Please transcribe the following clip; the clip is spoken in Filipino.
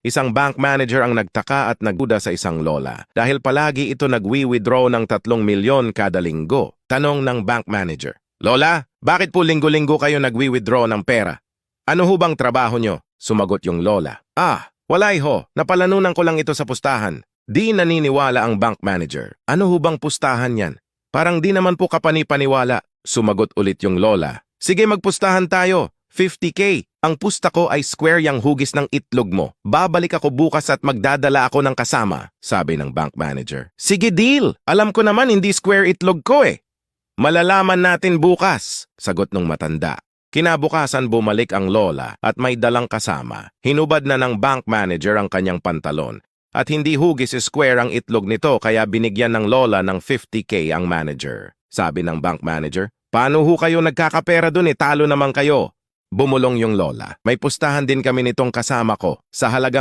Isang bank manager ang nagtaka at nagduda sa isang lola dahil palagi ito nagwi-withdraw ng 3 milyon kada linggo. Tanong ng bank manager, "Lola, bakit po linggo-linggo kayo nagwi-withdraw ng pera? Ano ho bang trabaho nyo?" Sumagot yung lola, "Wala ho, napalanunan ko lang ito sa pustahan." Di naniniwala ang bank manager. "Ano ho bang pustahan yan? Parang di naman po kapani-paniwala." Sumagot ulit yung lola, "Sige, magpustahan tayo. 50K. Ang pusta ko ay square yang hugis ng itlog mo. Babalik ako bukas at magdadala ako ng kasama," sabi ng bank manager. "Sige, deal. Alam ko naman hindi square itlog ko eh." "Malalaman natin bukas," sagot ng matanda. Kinabukasan bumalik ang lola at may dalang kasama. Hinubad na ng bank manager ang kanyang pantalon. At hindi hugis square ang itlog nito kaya binigyan ng lola ng 50K ang manager. Sabi ng bank manager, "Paano ho kayo nagkakapera dun talo naman kayo?" Bumulong yung lola. "May pustahan din kami nitong kasama ko. Sa halagang